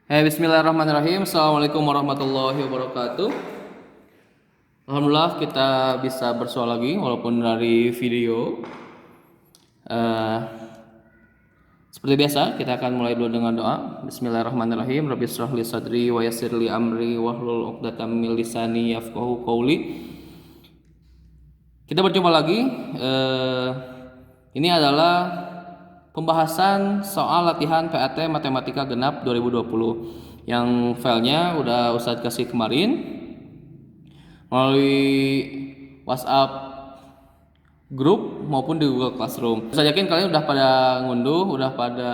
Bismillahirrahmanirrahim. Assalamualaikum warahmatullahi wabarakatuh. Alhamdulillah kita bisa bersua lagi walaupun dari video. Eh, Seperti biasa kita akan mulai dulu dengan doa. Bismillahirrahmanirrahim. Rabbi shrah li sadri wa yassir li amri wahlul 'uqdatam min lisani yafqahu qawli. Kita berjumpa lagi. Ini adalah pembahasan soal latihan PAT Matematika Genap 2020 yang filenya udah Ustadz kasih kemarin melalui WhatsApp grup maupun di Google Classroom. Saya yakin kalian udah pada ngunduh, udah pada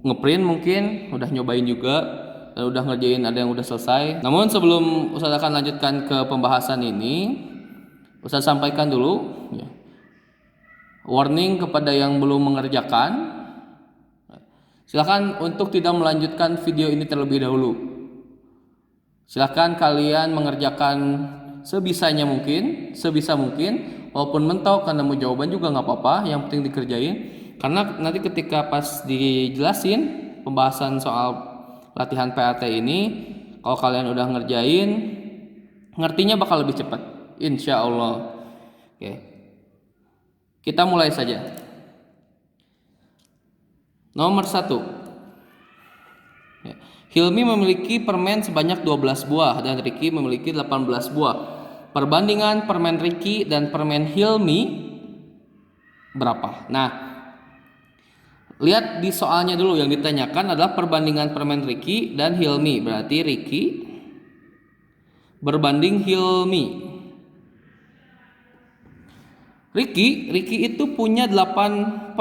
ngeprint mungkin, udah nyobain juga, dan udah ngerjain, ada yang udah selesai. Namun sebelum Ustadz akan lanjutkan ke pembahasan ini, Ustadz sampaikan dulu ya, warning kepada yang belum mengerjakan. Silakan untuk tidak melanjutkan video ini terlebih dahulu. Silakan kalian mengerjakan sebisa mungkin, walaupun mentok karena mau jawaban juga nggak apa-apa, yang penting dikerjain. Karena nanti ketika pas dijelasin pembahasan soal latihan PAT ini, kalau kalian udah ngerjain, ngertinya bakal lebih cepat, insya Allah. Oke. Kita mulai saja. Nomor 1. Hilmi memiliki permen sebanyak 12 buah dan Ricky memiliki 18 buah. Perbandingan permen Ricky dan permen Hilmi berapa? Nah, lihat di soalnya dulu, yang ditanyakan adalah perbandingan permen Ricky dan Hilmi. Berarti Ricky berbanding Hilmi. Ricky itu punya 18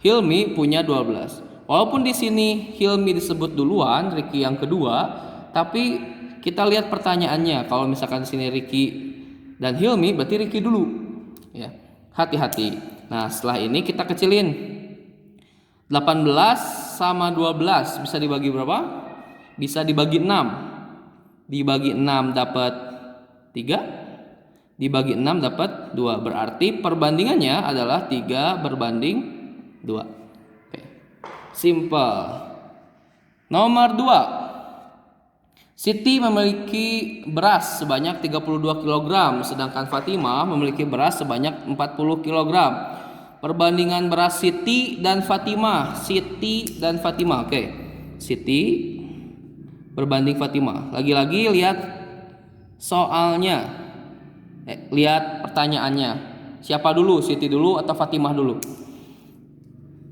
Hilmi punya 12. Walaupun di sini Hilmi disebut duluan, Ricky yang kedua, tapi kita lihat pertanyaannya. Kalau misalkan di sini Ricky dan Hilmi, berarti Ricky dulu. Ya, hati-hati. Nah, setelah ini kita kecilin. 18 sama 12 bisa dibagi berapa? Bisa dibagi 6. Dibagi 6 dapat 3. Dibagi 6 dapat 2. Berarti perbandingannya adalah 3 berbanding 2. Oke. Simple. Nomor 2. Siti memiliki beras sebanyak 32 kg, sedangkan Fatimah memiliki beras sebanyak 40 kg. Perbandingan beras Siti dan Fatimah. Oke. Siti berbanding Fatimah. Lagi-lagi lihat soalnya. Lihat pertanyaannya. Siapa dulu? Siti dulu atau Fatimah dulu?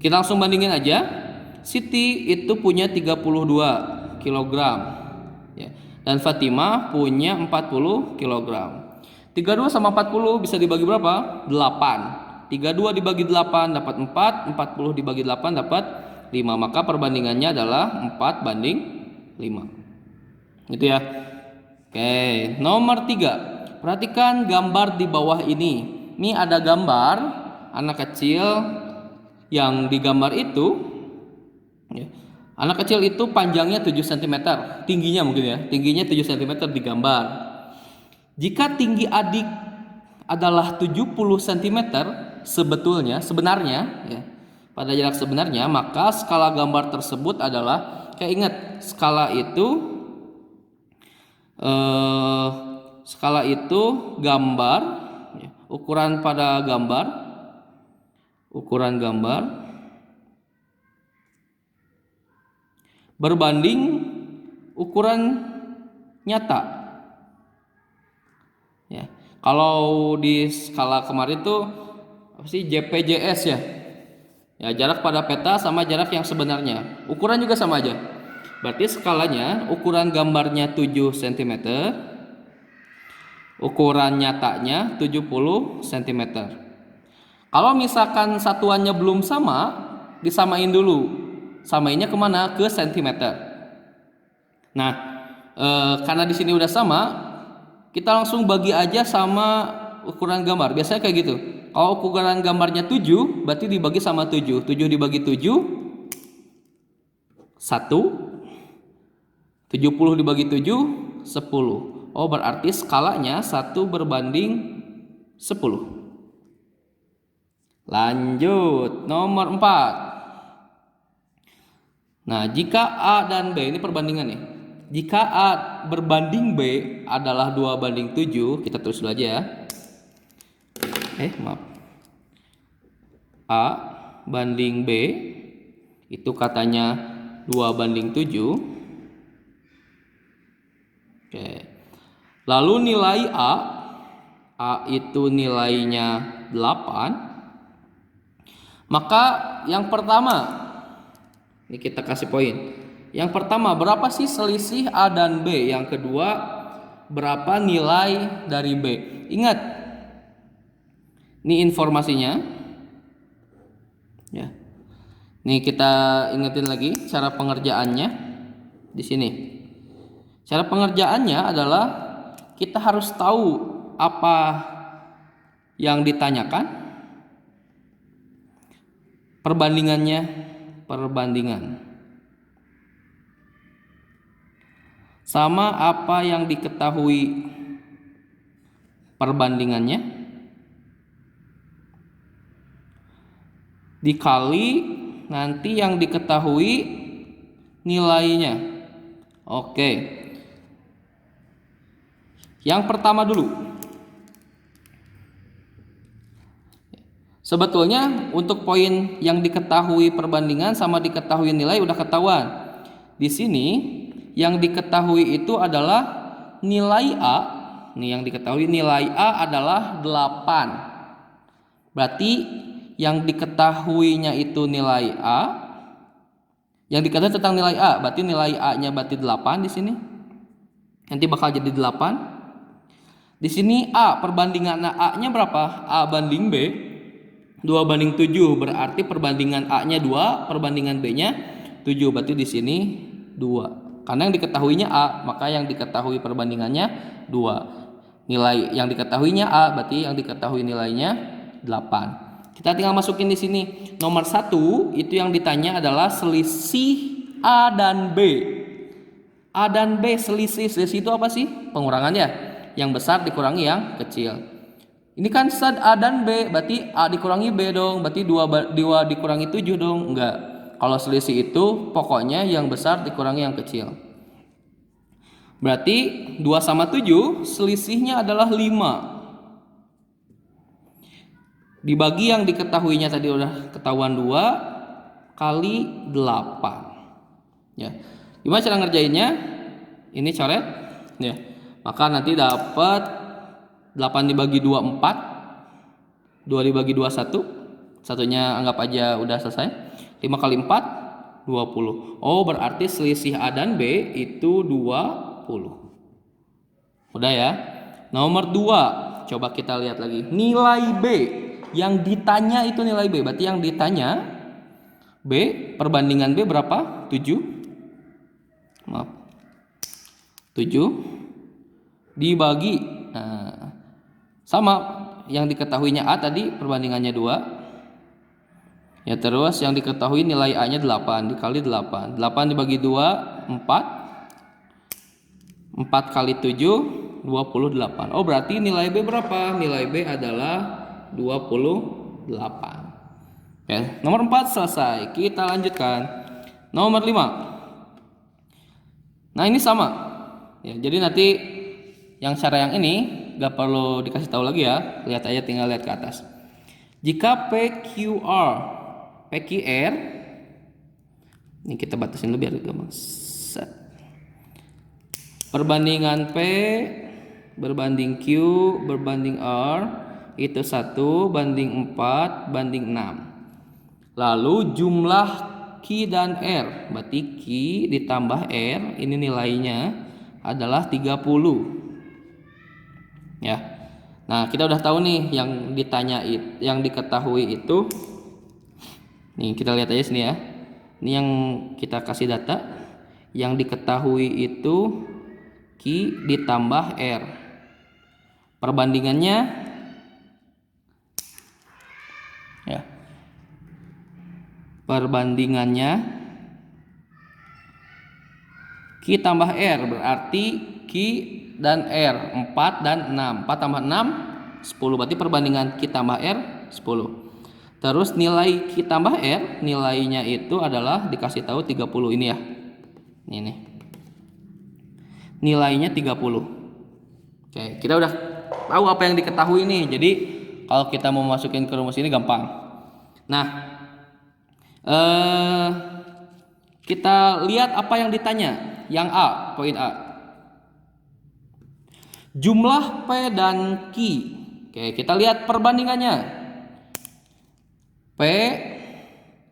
Kita langsung bandingin aja. Siti itu punya 32 kg ya, dan Fatimah punya 40 kg. 32 sama 40 bisa dibagi berapa? 8. 32 dibagi 8 dapat 4. 40 dibagi 8 dapat 5. Maka perbandingannya adalah 4 banding 5. Gitu ya. Oke, nomor 3. Perhatikan gambar di bawah ini. Ini ada gambar anak kecil yang digambar itu ya. Anak kecil itu panjangnya 7 cm, tingginya mungkin ya. Tingginya 7 cm digambar. Jika tinggi adik adalah 70 cm sebenarnya ya, pada jarak sebenarnya, maka skala gambar tersebut adalah, kayak ingat, skala itu gambar ya, ukuran gambar berbanding ukuran nyata ya. Kalau di skala kemarin tuh apa sih, JPJS ya. Ya, jarak pada peta sama jarak yang sebenarnya. Ukuran juga sama aja. Berarti skalanya ukuran gambarnya 7 cm, ukuran nyatanya 70 cm. Kalau misalkan satuannya belum sama, disamain dulu. Samainnya kemana? Ke cm. Nah, karena di sini udah sama, kita langsung bagi aja sama ukuran gambar. Biasanya kayak gitu. Kalau ukuran gambarnya 7, berarti dibagi sama 7. 7 dibagi 7, 1. 70 dibagi 7, 10. Oh, berarti skalanya 1 berbanding 10. Lanjut, nomor 4. Nah, jika A dan B, ini perbandingan nih. Jika A berbanding B adalah 2:7, kita terus dulu aja ya. Maaf. A banding B itu katanya 2:7. Oke. Lalu nilai A itu nilainya 8. Maka yang pertama, ini kita kasih poin. Yang pertama, berapa sih selisih A dan B? Yang kedua, berapa nilai dari B? Ingat, ini informasinya. Ya. Nih kita ingetin lagi cara pengerjaannya di sini. Cara pengerjaannya adalah kita harus tahu apa yang ditanyakan, perbandingan sama apa yang diketahui perbandingannya dikali nanti yang diketahui nilainya. Oke, yang pertama dulu, sebetulnya untuk poin yang diketahui perbandingan sama diketahui nilai udah ketahuan. Di sini yang diketahui itu adalah nilai A. Nih yang diketahui nilai A adalah 8. Berarti yang diketahuinya itu nilai A. Yang diketahui tentang nilai A, berarti nilai A-nya berarti 8 di sini. Nanti bakal jadi 8. Di sini A, perbandingan A-nya berapa? A banding B 2:7, berarti perbandingan A-nya 2, perbandingan B-nya 7, berarti di sini 2. Karena yang diketahuinya A, maka yang diketahui perbandingannya 2. Nilai yang diketahuinya A, berarti yang diketahui nilainya 8. Kita tinggal masukin di sini. Nomor 1 itu yang ditanya adalah selisih A dan B. A dan B selisih itu apa sih? Pengurangannya. Yang besar dikurangi yang kecil. Ini kan sad A dan B, berarti A dikurangi B dong, berarti 2 dikurangi 7 dong. Enggak. Kalau selisih itu pokoknya yang besar dikurangi yang kecil. Berarti 2 sama 7 selisihnya adalah 5. Dibagi yang diketahuinya tadi udah ketahuan 2 kali 8. Ya. Gimana cara ngerjainnya? Ini coret. Ya. Maka nanti dapat 8 dibagi 2 4. 2 dibagi 2 1. Satunya anggap aja udah selesai. 5 kali 4 20. Oh, berarti selisih A dan B itu 20. Udah ya. Nomor 2, coba kita lihat lagi. Nilai B. Yang ditanya itu nilai B, berarti yang ditanya B, perbandingan B berapa? 7. Maaf. 7 dibagi sama yang diketahuinya A tadi perbandingannya 2. Ya, terus yang diketahui nilai A-nya 8 dikali 8. 8 dibagi 2 4. 4 kali 7 28. Oh, berarti nilai B berapa? Nilai B adalah 28. Oke, nomor 4 selesai. Kita lanjutkan. Nomor 5. Nah, ini sama. Ya, jadi nanti yang cara yang ini gak perlu dikasih tahu lagi ya. Lihat aja, tinggal lihat ke atas. Jika PQR ini kita batasin lebih biar gampang. Perbandingan P berbanding Q berbanding R itu 1:4:6. Lalu jumlah Q dan R, berarti Q ditambah R, ini nilainya adalah 30. Ya. Nah, kita udah tahu nih yang ditanya, yang diketahui itu. Nih, kita lihat aja sini ya. Ini yang kita kasih data. Yang diketahui itu Q ditambah R. Perbandingannya ya. Perbandingannya Q tambah R, berarti Q dan R 4 dan 6. 4 tambah 6 10, berarti perbandingan Q tambah R 10. Terus nilai Q tambah R, nilainya itu adalah dikasih tahu 30 ini ya. Ini nih. Nilainya 30. Oke, kita udah tahu apa yang diketahui nih. Jadi kalau kita mau masukin ke rumus ini gampang. Nah, kita lihat apa yang ditanya. Yang A, poin A. Jumlah P dan Q. Oke, kita lihat perbandingannya. P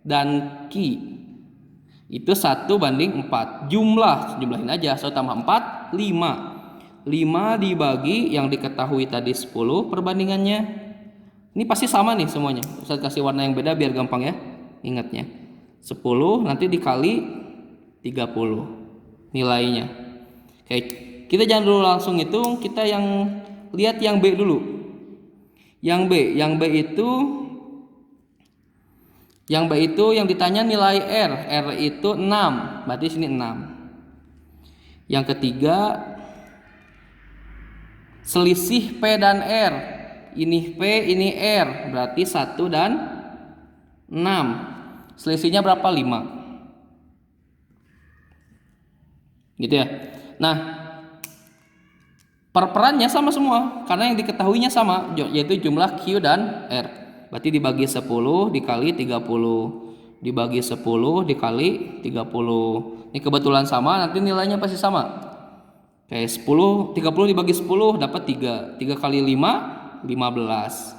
dan Q itu 1:4. Jumlahin aja. 1 tambah 4, 5. 5 dibagi yang diketahui tadi 10 perbandingannya. Ini pasti sama nih semuanya. Ustaz kasih warna yang beda biar gampang ya ingatnya. 10 nanti dikali 30 nilainya. Oke, kita jangan dulu langsung hitung, kita yang lihat yang B dulu. Yang B itu yang ditanya nilai R itu 6, berarti sini 6. Yang ketiga selisih P dan R, ini P ini R, berarti 1 dan 6. Selisihnya berapa? 5. Gitu ya. Nah, perperannya sama semua karena yang diketahuinya sama, yaitu jumlah Q dan R. Berarti dibagi 10 dikali 30, dibagi 10 dikali 30. Ini kebetulan sama, nanti nilainya pasti sama. Oke, 30 dibagi 10 dapat 3. 3 kali 5 15.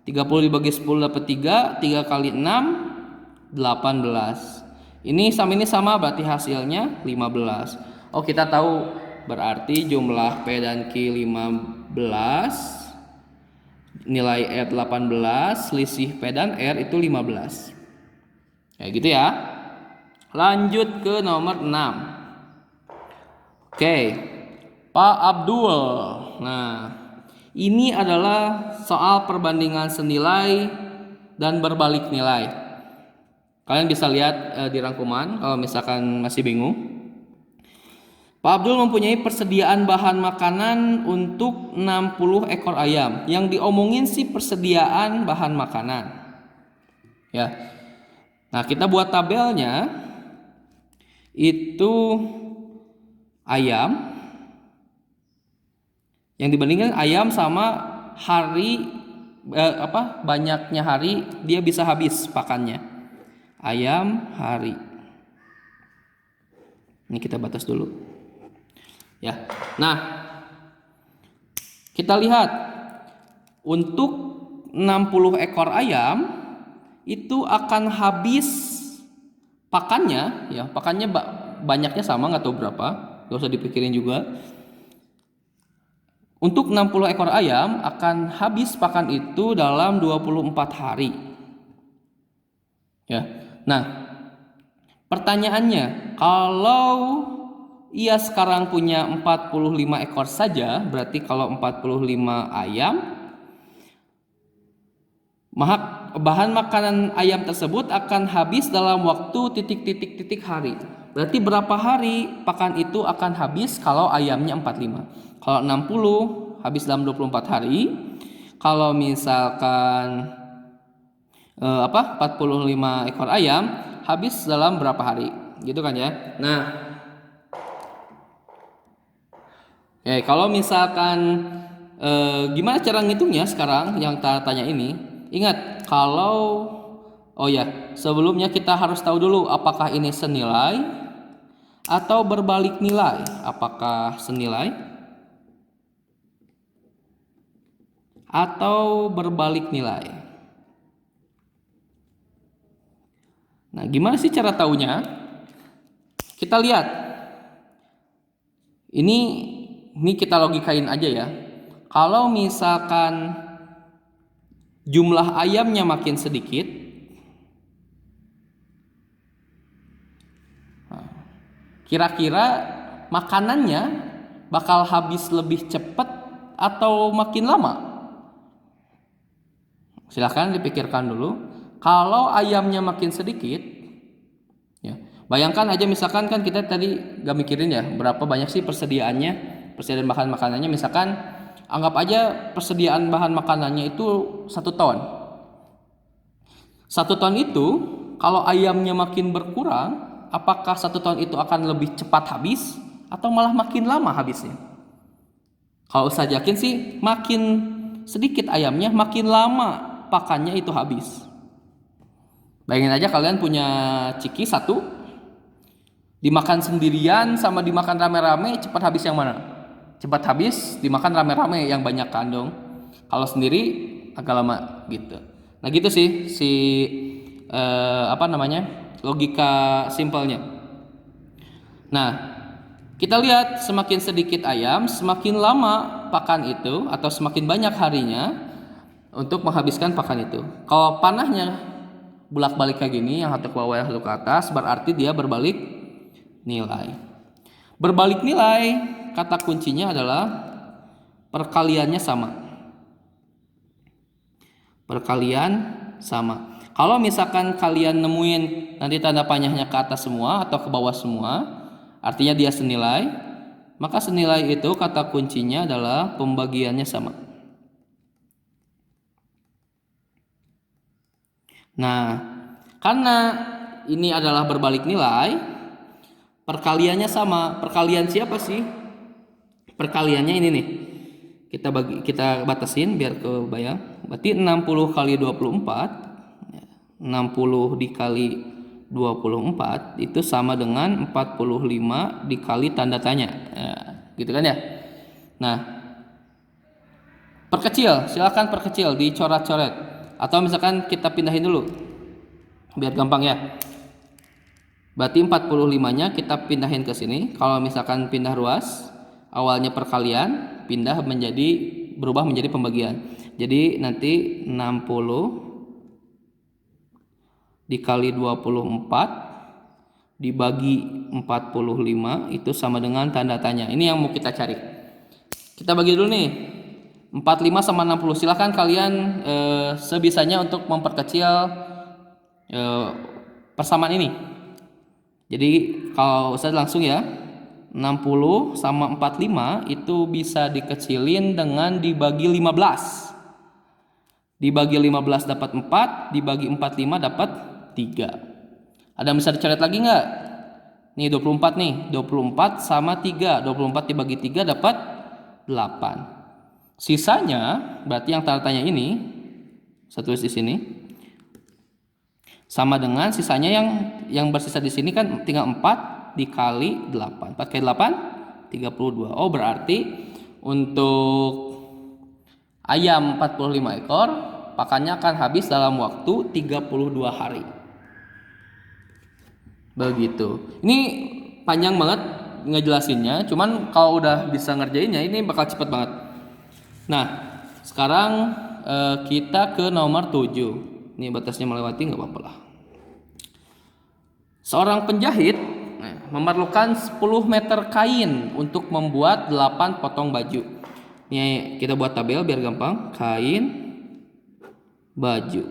30 dibagi 10 dapat 3. 3 kali 6 18. Ini sama berarti hasilnya 15. Oh, kita tahu berarti jumlah P dan Q 15, nilai R 18, selisih P dan R itu 15. Kayak gitu ya. Lanjut ke nomor 6. Oke, Pak Abdul. Nah, ini adalah soal perbandingan senilai dan berbalik nilai. Kalian bisa lihat di rangkuman kalau misalkan masih bingung. Pak Abdul mempunyai persediaan bahan makanan untuk 60 ekor ayam. Yang diomongin sih persediaan bahan makanan. Ya. Nah, kita buat tabelnya. Itu ayam. Yang dibandingkan ayam sama hari banyaknya hari dia bisa habis pakannya. Ayam hari. Ini kita batas dulu. Ya. Nah, kita lihat untuk 60 ekor ayam itu akan habis pakannya, ya, pakannya banyaknya sama, nggak tahu berapa, nggak usah dipikirin juga. Untuk 60 ekor ayam akan habis pakan itu dalam 24 hari. Ya. Nah, pertanyaannya, kalau ia sekarang punya 45 ekor saja, berarti kalau 45 ayam, bahan makanan ayam tersebut akan habis dalam waktu titik hari. Berarti berapa hari pakan itu akan habis kalau ayamnya 45? Kalau 60 habis dalam 24 hari. Kalau misalkan 45 ekor ayam habis dalam berapa hari? Gitu kan ya. Nah, kalau misalkan gimana cara ngitungnya sekarang yang tanya ini? Ingat, kalau sebelumnya kita harus tahu dulu apakah ini senilai atau berbalik nilai. Apakah senilai atau berbalik nilai? Nah, gimana sih cara taunya? Kita lihat. Ini kita logikain aja ya. Kalau misalkan jumlah ayamnya makin sedikit, kira-kira makanannya bakal habis lebih cepat atau makin lama? Silahkan dipikirkan dulu. Kalau ayamnya makin sedikit, ya, bayangkan aja misalkan kan kita tadi gak mikirin ya berapa banyak sih persediaan bahan makanannya. Misalkan anggap aja persediaan bahan makanannya itu 1 ton. 1 ton itu kalau ayamnya makin berkurang, apakah 1 ton itu akan lebih cepat habis atau malah makin lama habisnya? Kalau Ustadz yakin sih makin sedikit ayamnya makin lama pakannya itu habis. Bayangin aja kalian punya ciki 1, dimakan sendirian sama dimakan rame-rame, cepat habis yang mana? Cepat habis dimakan rame-rame yang banyak kandung. Kalau sendiri agak lama gitu. Nah gitu sih logika simpelnya. Nah kita lihat semakin sedikit ayam, semakin lama pakan itu atau semakin banyak harinya untuk menghabiskan pakan itu. Kalau panahnya bolak-balik kayak gini, yang satu ke bawah yang satu ke atas, berarti dia berbalik nilai. Berbalik nilai, kata kuncinya adalah perkaliannya sama. Perkalian sama. Kalau misalkan kalian nemuin nanti tanda panahnya ke atas semua atau ke bawah semua, artinya dia senilai, maka senilai itu kata kuncinya adalah pembagiannya sama. Nah, karena ini adalah berbalik nilai, perkaliannya sama. Perkalian siapa sih? Perkaliannya ini nih. Kita batasin biar kebayang. Berarti 60 kali 24, 60 dikali 24 itu sama dengan 45 dikali tanda tanya. Ya, gitu kan ya? Nah, perkecil, silakan perkecil, dicoret-coret. Atau misalkan kita pindahin dulu. Biar gampang ya. Berarti 45-nya kita pindahin ke sini. Kalau misalkan pindah ruas, awalnya perkalian, berubah menjadi pembagian. Jadi nanti 60 dikali 24 dibagi 45 itu sama dengan tanda tanya. Ini yang mau kita cari. Kita bagi dulu nih. 45 sama 60. Silahkan kalian sebisanya untuk memperkecil persamaan ini. Jadi kalau Ustaz langsung ya, 60 sama 45 itu bisa dikecilin dengan dibagi 15. Dibagi 15 dapat 4, dibagi 45 dapat 3. Ada yang bisa dicoret lagi nggak? Nih 24 nih, 24 sama 3, 24 dibagi 3 dapat 8. Sisanya berarti yang tanda tanya ini, saya tulis di sini, sama dengan sisanya yang bersisa di sini kan tinggal 4 dikali 8. 4 kali 8 32. Oh, berarti untuk ayam 45 ekor pakannya akan habis dalam waktu 32 hari. Begitu. Ini panjang banget ngejelasinnya, cuman kalau udah bisa ngerjainnya ini bakal cepet banget. Nah, sekarang kita ke nomor 7. Ini batasnya melewati nggak apa-apa lah. Seorang penjahit memerlukan 10 meter kain untuk membuat 8 potong baju. Ini kita buat tabel biar gampang. Kain, baju.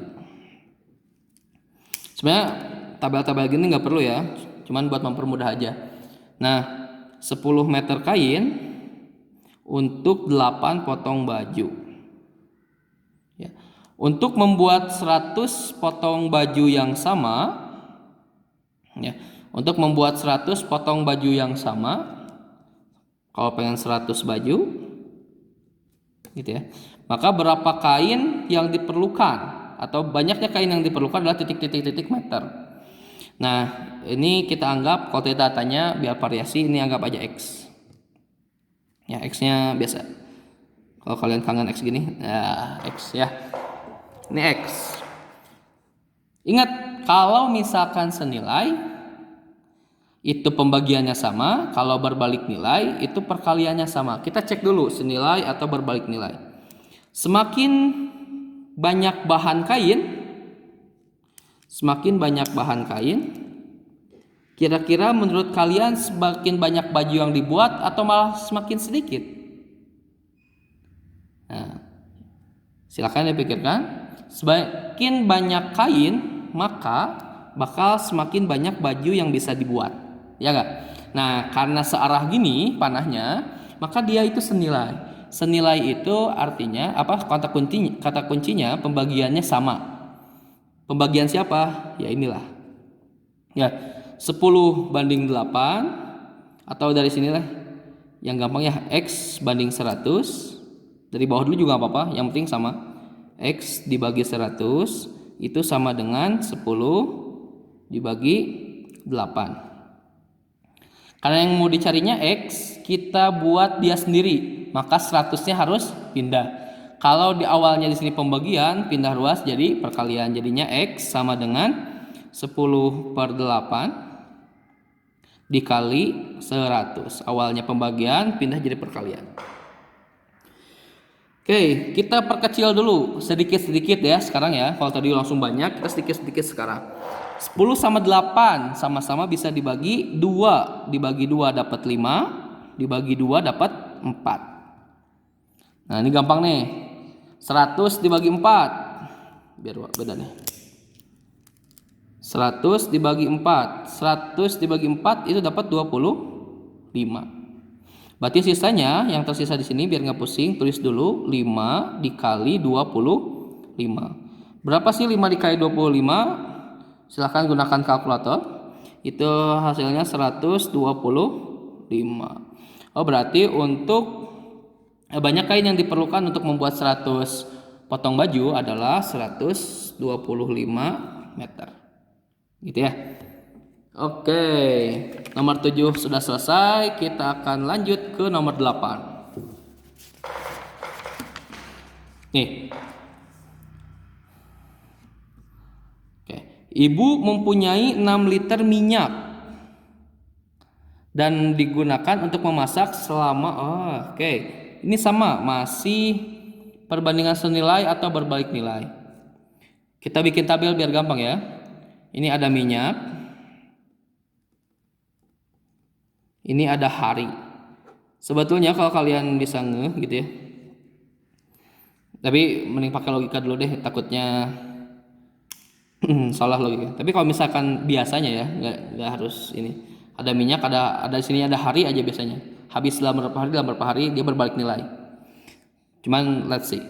Sebenarnya tabel-tabel gini nggak perlu ya, cuman buat mempermudah aja. Nah, 10 meter kain untuk 8 potong baju. Ya. Untuk membuat 100 potong baju yang sama, ya. Untuk membuat 100 potong baju yang sama, kalau pengen 100 baju, gitu ya. Maka berapa kain yang diperlukan atau banyaknya kain yang diperlukan adalah titik-titik meter. Nah, ini kita anggap kalau datanya biar variasi ini anggap aja X. Ya, X-nya biasa. Kalau kalian kangen X gini, ya X ya. Ini X. Ingat, kalau misalkan senilai itu pembagiannya sama, kalau berbalik nilai itu perkaliannya sama. Kita cek dulu senilai atau berbalik nilai. Semakin banyak bahan kain, kira-kira menurut kalian semakin banyak baju yang dibuat atau malah semakin sedikit? Nah, silakan dipikirkan. Semakin banyak kain, maka bakal semakin banyak baju yang bisa dibuat, ya enggak? Nah, karena searah gini panahnya, maka dia itu senilai. Senilai itu artinya apa? Kata kuncinya pembagiannya sama. Pembagian siapa? Ya inilah. Ya, 10/8 atau dari sinilah yang gampang ya, X banding 100. Dari bawah dulu juga apa-apa, yang penting sama. X dibagi 100 itu sama dengan 10 dibagi 8. Karena yang mau dicarinya X, kita buat dia sendiri, maka 100-nya harus pindah. Kalau di awalnya di sini pembagian, pindah ruas jadi perkalian. Jadinya X sama dengan 10/8 dikali 100. Awalnya pembagian, pindah jadi perkalian. Oke, kita perkecil dulu sedikit-sedikit ya sekarang ya. Kalau tadi langsung banyak, kita sedikit-sedikit sekarang. 10 sama 8 sama-sama bisa dibagi 2. Dibagi 2 dapat 5, dibagi 2 dapat 4. Nah, ini gampang nih. 100 dibagi 4. Biar beda nih. 100 dibagi 4. 100 dibagi 4 itu dapat 25. Berarti sisanya yang tersisa di sini biar nggak pusing, tulis dulu 5 dikali 25. Berapa sih 5 dikali 25? Silahkan gunakan kalkulator. Itu hasilnya 125. Oh, berarti untuk banyak kain yang diperlukan untuk membuat 100 potong baju adalah 125 meter. Gitu ya. Oke, nomor 7 sudah selesai. Kita akan lanjut ke nomor 8. Nih. Oke, ibu mempunyai 6 liter minyak dan digunakan untuk memasak selama ini sama, masih perbandingan senilai atau berbalik nilai. Kita bikin tabel biar gampang ya. Ini ada minyak, ini ada hari. Sebetulnya kalau kalian bisa gitu ya, tapi mending pakai logika dulu deh, takutnya salah logika. Tapi kalau misalkan biasanya ya, nggak harus ini. Ada minyak, ada di sini ada hari aja biasanya. Habis dalam berapa hari dia berbalik nilai. Cuman let's see.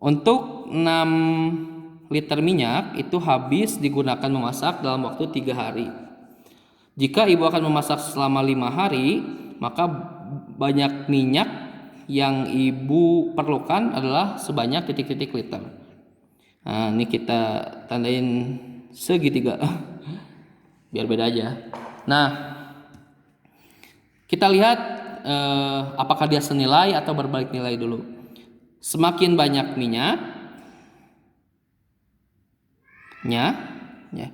Untuk 6 liter minyak itu habis digunakan memasak dalam waktu 3 hari. Jika ibu akan memasak selama 5 hari, maka banyak minyak yang ibu perlukan adalah sebanyak titik-titik liter. Nah, ini kita tandain segitiga biar beda aja. Nah, kita lihat apakah dia senilai atau berbalik nilai dulu. Semakin banyak minyaknya, ya.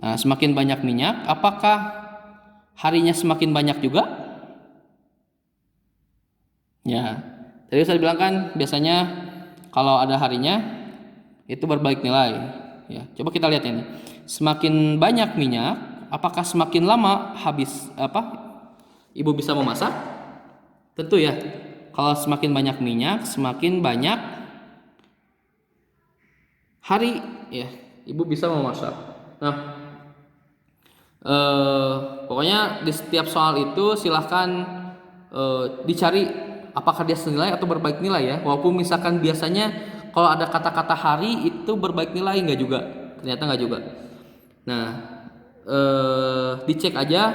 Nah, semakin banyak minyak, apakah harinya semakin banyak juga? Ya, tadi saya bilang kan biasanya kalau ada harinya itu berbalik nilai. Ya, coba kita lihat ini. Semakin banyak minyak, apakah semakin lama ibu bisa memasak? Tentu ya. Kalau semakin banyak minyak, semakin banyak hari ya, ibu bisa memasak. Nah, pokoknya di setiap soal itu silahkan dicari apakah dia senilai atau berbalik nilai ya. Walaupun misalkan biasanya kalau ada kata-kata hari itu berbalik nilai, enggak juga, ternyata enggak juga. Nah, dicek aja,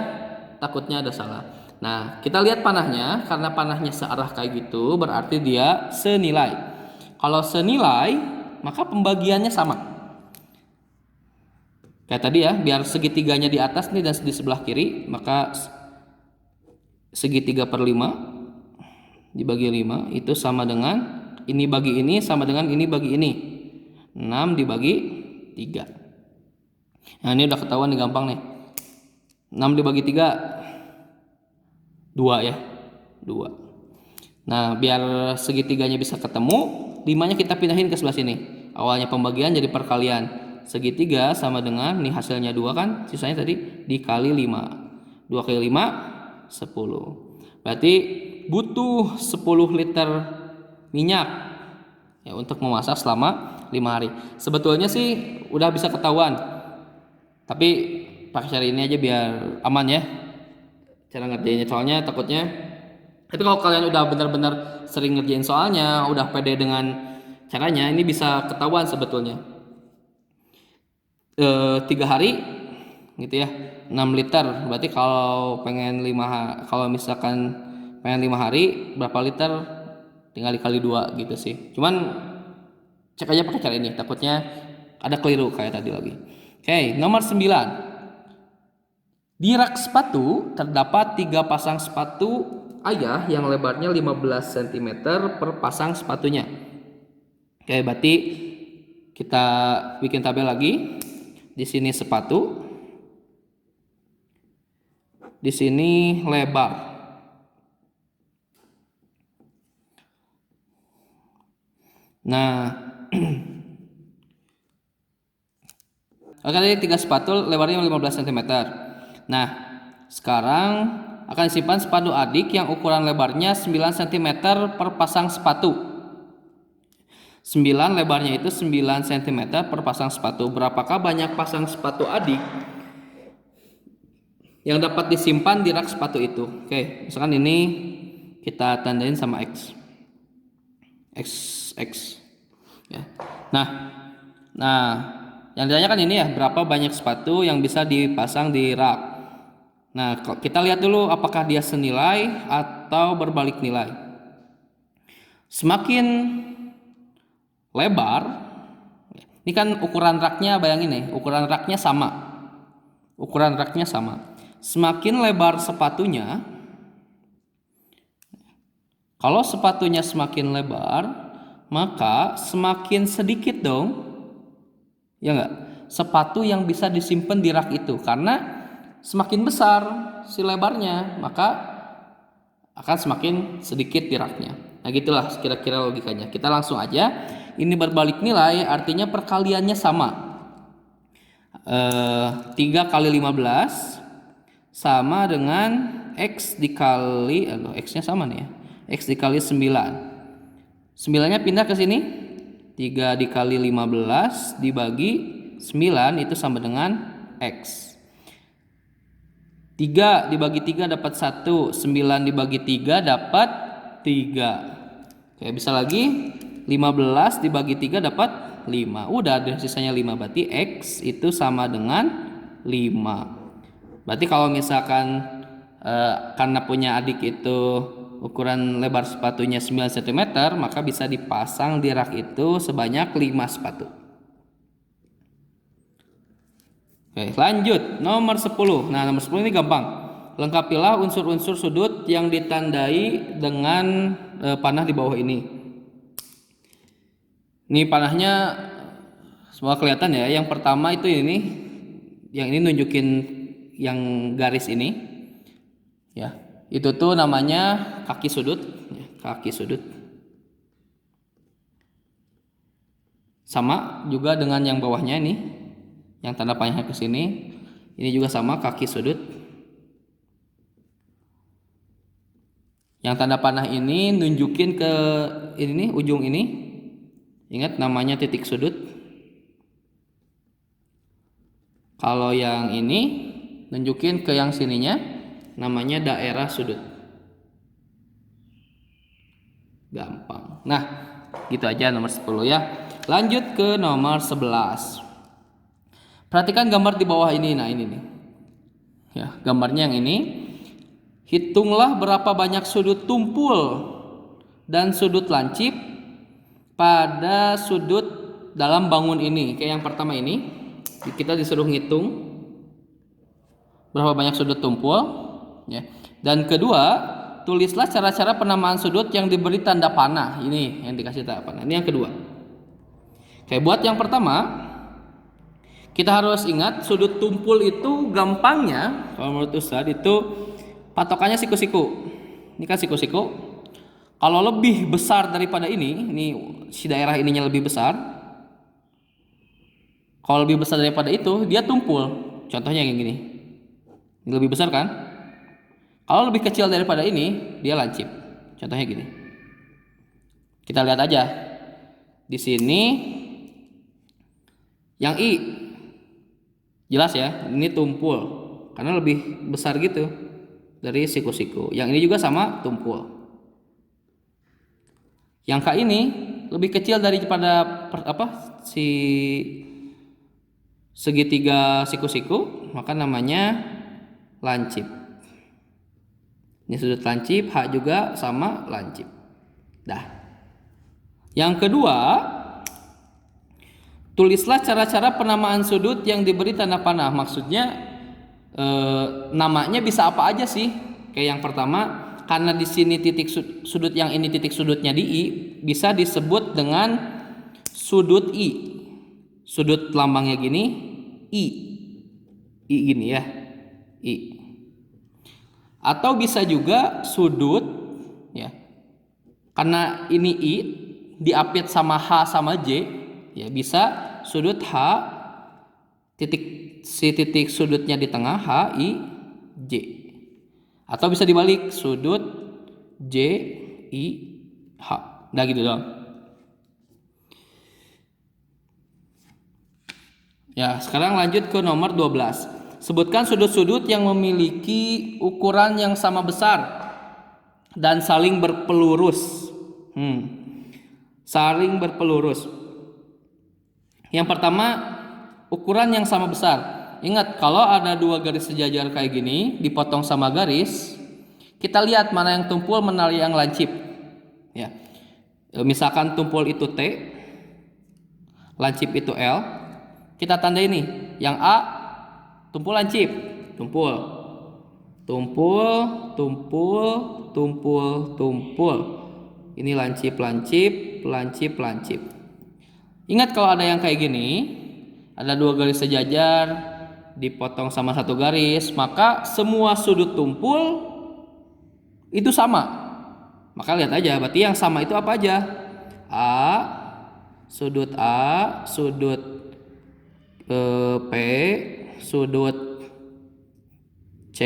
takutnya ada salah. Nah, kita lihat panahnya, karena panahnya searah kayak gitu berarti dia senilai. Kalau senilai maka pembagiannya sama kayak tadi ya, biar segitiganya di atas nih dan di sebelah kiri, maka segitiga per 5 dibagi 5 itu sama dengan ini bagi ini sama dengan ini bagi ini, 6 dibagi 3. Nah, ini udah ketahuan nih, gampang nih. 6 dibagi 3 2 ya, 2. Nah, biar segitiganya bisa ketemu, 5-nya kita pindahin ke sebelah sini. Awalnya pembagian jadi perkalian. Segitiga sama dengan nih hasilnya 2 kan, sisanya tadi dikali 5. 2 kali 5 10. Berarti butuh 10 liter minyak ya untuk memasak selama 5 hari. Sebetulnya sih udah bisa ketahuan, tapi pakai cara ini aja biar aman ya cara ngerjainnya, soalnya takutnya Tapi kalau kalian udah benar-benar sering ngerjain soalnya, udah pede dengan caranya, ini bisa ketahuan sebetulnya. 3 hari gitu ya, 6 liter. Berarti kalau pengen kalau misalkan pengen 5 hari berapa liter, tinggal dikali 2 gitu sih. Cuman cek aja pakai cara ini, takutnya ada keliru kayak tadi lagi. Oke, nomor 9. Di rak sepatu terdapat 3 pasang sepatu ayah yang lebarnya 15 cm per pasang sepatunya. Oke, berarti kita bikin tabel lagi. Di sini sepatu, di sini lebar. Nah, oke, tadi 3 sepatu lebarnya 15 cm. Nah, sekarang akan disimpan sepatu adik yang ukuran lebarnya 9 cm per pasang sepatu. 9 lebarnya itu 9 cm per pasang sepatu. Berapakah banyak pasang sepatu adik yang dapat disimpan di rak sepatu itu? Oke, misalkan ini kita tandain sama X. X. Ya. Nah, yang ditanyakan ini ya, berapa banyak sepatu yang bisa dipasang di rak. Nah, kita lihat dulu apakah dia senilai atau berbalik nilai. Semakin lebar, ini kan ukuran raknya, bayangin nih, ukuran raknya sama. Semakin lebar sepatunya, kalau sepatunya semakin lebar, maka semakin sedikit dong, ya enggak, sepatu yang bisa disimpan di rak itu. Karena semakin besar si lebarnya, maka akan semakin sedikit di raknya. Nah, gitulah kira-kira logikanya. Kita langsung aja. Ini berbalik nilai, artinya perkaliannya sama. 3 kali 15 sama dengan X dikali, X-nya sama nih ya, X dikali 9. 9-nya pindah ke sini. 3 dikali 15 dibagi 9 itu sama dengan X. 3 dibagi 3 dapat 1. 9 dibagi 3 dapat 3. Oke, bisa lagi. 15 dibagi 3 dapat 5. Udah ada sisanya 5. Berarti X itu sama dengan 5. Berarti kalau misalkan karena punya adik itu ukuran lebar sepatunya 9 cm, maka bisa dipasang di rak itu sebanyak 5 sepatu. Oke, lanjut nomor 10. Nah, nomor 10 ini gampang. Lengkapilah unsur-unsur sudut yang ditandai dengan panah di bawah ini. Ini panahnya semua kelihatan ya. Yang pertama itu ini, yang ini nunjukin yang garis ini, ya. Itu tuh namanya kaki sudut, kaki sudut. Sama juga dengan yang bawahnya ini, yang tanda panahnya ke sini. Ini juga sama, kaki sudut. Yang tanda panah ini nunjukin ke ini, ujung ini. Ingat namanya titik sudut. Kalau yang ini nunjukin ke yang sininya, namanya daerah sudut. Gampang. Nah, gitu aja nomor 10 ya. Lanjut ke nomor 11. Perhatikan gambar di bawah ini. Nah, ini nih. Ya, gambarnya yang ini. Hitunglah berapa banyak sudut tumpul dan sudut lancip pada sudut dalam bangun ini. Kayak yang pertama ini, kita disuruh ngitung berapa banyak sudut tumpul, ya. Dan kedua, tulislah cara-cara penamaan sudut yang diberi tanda panah. Ini yang dikasih tanda panah. Ini yang kedua. Oke, buat yang pertama, kita harus ingat sudut tumpul itu gampangnya, kalau menurut Ustadz itu patokannya siku-siku. Ini kan siku-siku. Kalau lebih besar daripada ini si daerah ininya lebih besar. Kalau lebih besar daripada itu, dia tumpul. Contohnya yang gini. Ini lebih besar kan? Kalau lebih kecil daripada ini, dia lancip. Contohnya gini. Kita lihat aja. Di sini yang I jelas ya, ini tumpul karena lebih besar gitu dari siku-siku. Yang ini juga sama tumpul. Yang K ini lebih kecil daripada segitiga siku-siku, maka namanya lancip. Ini sudut lancip, H juga sama lancip. Dah. Yang kedua, tulislah cara-cara penamaan sudut yang diberi tanda panah. Maksudnya namanya bisa apa aja sih? Kayak yang pertama, karena di sini titik sudut yang ini titik sudutnya di I, bisa disebut dengan sudut I. Sudut lambangnya gini, I gini ya, I. Atau bisa juga sudut ya, karena ini I diapit sama H sama J ya, bisa sudut H titik sudutnya di tengah, H I J. Atau bisa dibalik, sudut J I H. Nah gitu dong. Ya, sekarang lanjut ke nomor 12. Sebutkan sudut-sudut yang memiliki ukuran yang sama besar dan saling berpelurus. Saling berpelurus. Yang pertama, ukuran yang sama besar. Ingat, kalau ada dua garis sejajar kayak gini, dipotong sama garis, kita lihat mana yang tumpul, mana yang lancip. Ya, misalkan tumpul itu T, lancip itu L, kita tanda ini. Yang A tumpul lancip, tumpul, tumpul, tumpul, tumpul, tumpul. Ini lancip, lancip, lancip, lancip. Ingat kalau ada yang kayak gini, ada dua garis sejajar, dipotong sama satu garis, maka semua sudut tumpul itu sama. Maka lihat aja, berarti yang sama itu apa aja? A, sudut P, sudut C,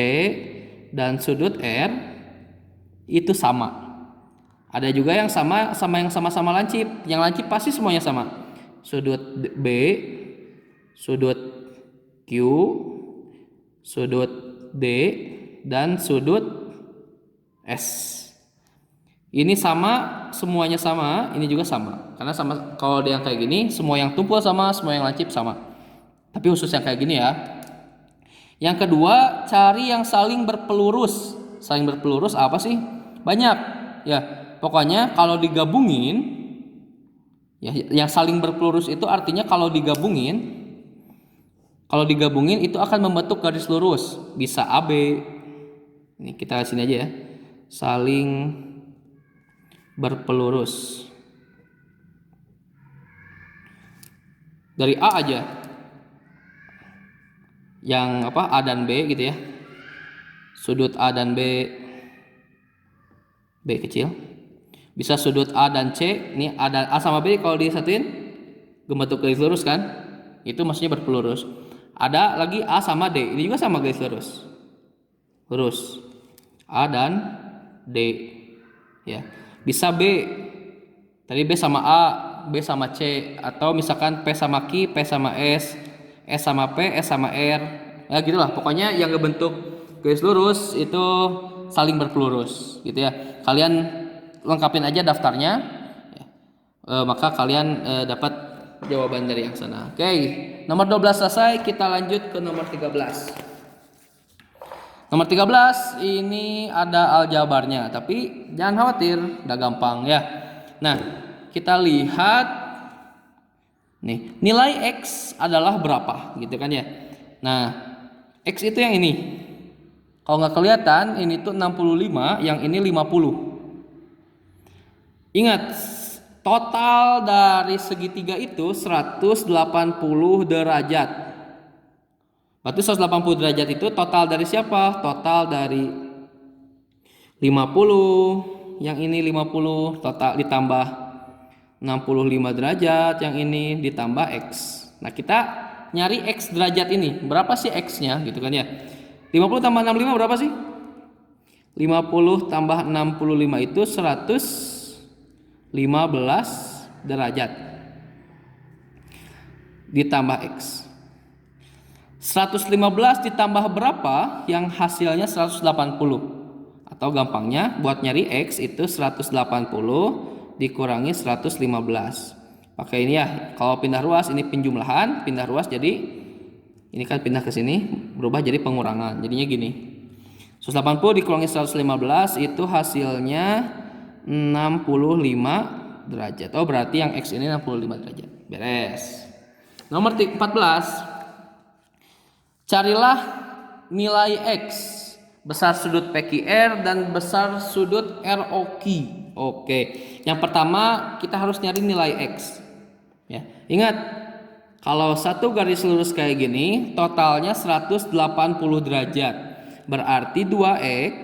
dan sudut R itu sama. Ada juga yang sama yang sama-sama lancip. Yang lancip pasti semuanya sama. Sudut B, sudut Q, sudut D, dan sudut S. Ini sama, semuanya sama, ini juga sama. Karena sama, kalau yang kayak gini, semua yang tumpul sama, semua yang lancip sama. Tapi khusus yang kayak gini ya. Yang kedua, cari yang saling berpelurus. Saling berpelurus apa sih? Banyak. Ya, pokoknya kalau digabungin, ya, yang saling berpelurus itu artinya kalau digabungin itu akan membentuk garis lurus. Bisa AB. Ini kita sini aja ya. Saling berpelurus. Dari A aja. Yang A dan B gitu ya. Sudut A dan B kecil. Bisa sudut A dan C. Ini A sama B kalau disatuin membentuk garis lurus kan? Itu maksudnya berpelurus. Ada lagi A sama D. Ini juga sama garis lurus. Lurus. A dan D. Ya. Bisa B. Tadi B sama A, B sama C, atau misalkan P sama Q, P sama S sama P, S sama R. Ya gitulah. Pokoknya yang ngebentuk garis lurus itu saling berpelurus gitu ya. Kalian lengkapin aja daftarnya ya. Maka kalian dapat jawaban dari yang sana. Oke, nomor 12 selesai, kita lanjut ke nomor 13. Nomor 13 ini ada aljabarnya, tapi jangan khawatir, udah gampang ya. Nah, kita lihat nih, nilai X adalah berapa gitu kan ya. Nah, X itu yang ini. Kalau nggak kelihatan, ini tuh 65, yang ini 50. Ingat, total dari segitiga itu 180 derajat. Berarti 180 derajat itu total dari siapa? Total dari 50, yang ini 50, total ditambah 65 derajat, yang ini ditambah X. Nah, kita nyari X derajat ini. Berapa sih X-nya gitu kan ya? 50 tambah 65 berapa sih? 50 tambah 65 itu 115 derajat. Ditambah X. 115 ditambah berapa yang hasilnya 180? Atau gampangnya buat nyari X itu 180 dikurangi 115. Pakai ini ya. Kalau pindah ruas ini penjumlahan, pindah ruas jadi ini kan pindah ke sini berubah jadi pengurangan. Jadinya gini. 180 dikurangi 115 itu hasilnya 65 derajat. Oh, berarti yang X ini 65 derajat. Beres. Nomor 14. Carilah nilai X besar sudut PQR dan besar sudut ROQ. Oke. Yang pertama kita harus nyari nilai X. Ya. Ingat, kalau satu garis lurus kayak gini, totalnya 180 derajat. Berarti 2X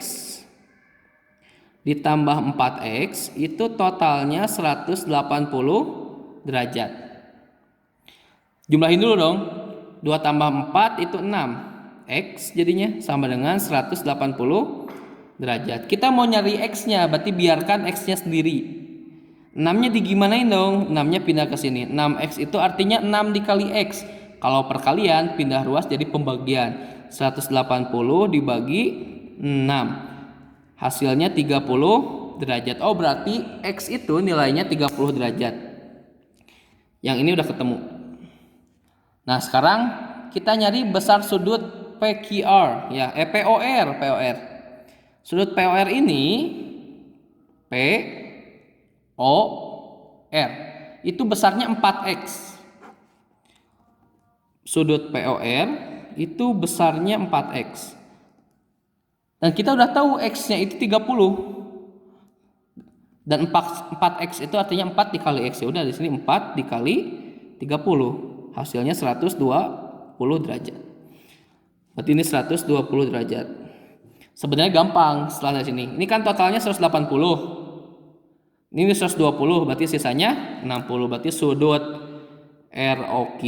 ditambah 4X itu totalnya 180 derajat. Jumlahin dulu dong. 2 tambah 4 itu 6. X jadinya sama dengan 180 derajat. Kita mau nyari X-nya, berarti biarkan X-nya sendiri. 6-nya digimanain dong? 6-nya pindah ke sini. 6X itu artinya 6 dikali X. Kalau perkalian pindah ruas jadi pembagian. 180 dibagi 6. Hasilnya 30 derajat. Oh, berarti X itu nilainya 30 derajat. Yang ini udah ketemu. Nah, sekarang kita nyari besar sudut PQR ya, POR. Sudut POR ini POR itu besarnya 4X. Sudut POR itu besarnya 4X. Dan kita udah tahu X-nya itu 30. Dan 4X itu artinya 4 dikali X. Ya udah di sini 4 dikali 30. Hasilnya 120 derajat. Berarti ini 120 derajat. Sebenarnya gampang setelah dari sini. Ini kan totalnya 180. Ini 120, berarti sisanya 60. Berarti sudut ROQ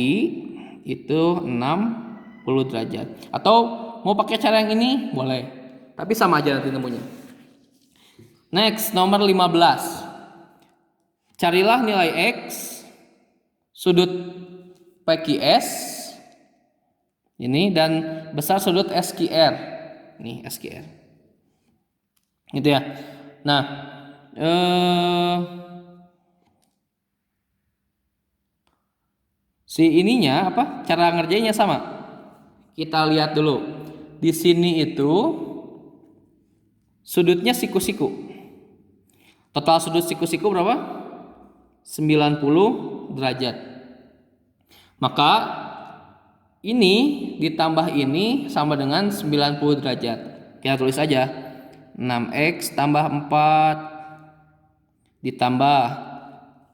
itu 60 derajat. Atau mau pakai cara yang ini boleh. Tapi sama aja nanti nemunya. Next, nomor 15. Carilah nilai X sudut PQS ini dan besar sudut SQR. Nih SQR. Gitu ya. Nah, si ininya apa? Cara ngerjainnya sama. Kita lihat dulu. Di sini itu sudutnya siku-siku. Total sudut siku-siku berapa? 90 derajat. Maka ini ditambah ini sama dengan 90 derajat. Kita tulis aja. 6X tambah 4 ditambah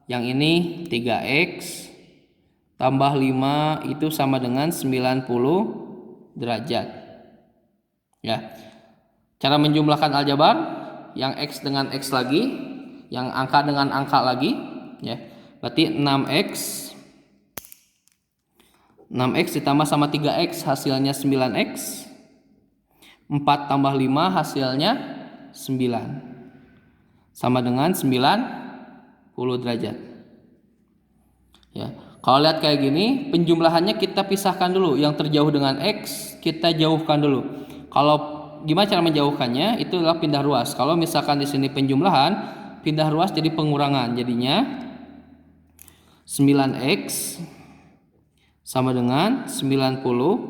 yang ini 3X tambah 5 itu sama dengan 90 derajat. Ya. Cara menjumlahkan aljabar, yang X dengan X lagi, yang angka dengan angka lagi, ya. Berarti 6X ditambah sama 3X hasilnya 9X. 4 tambah 5 hasilnya 9. Sama dengan 90 derajat. Ya. Kalau lihat kayak gini, penjumlahannya kita pisahkan dulu. Yang terjauh dengan X kita jauhkan dulu. Kalau gimana cara menjauhkannya? Itu adalah pindah ruas. Kalau misalkan di sini penjumlahan, pindah ruas jadi pengurangan. Jadinya 9X sama dengan 90,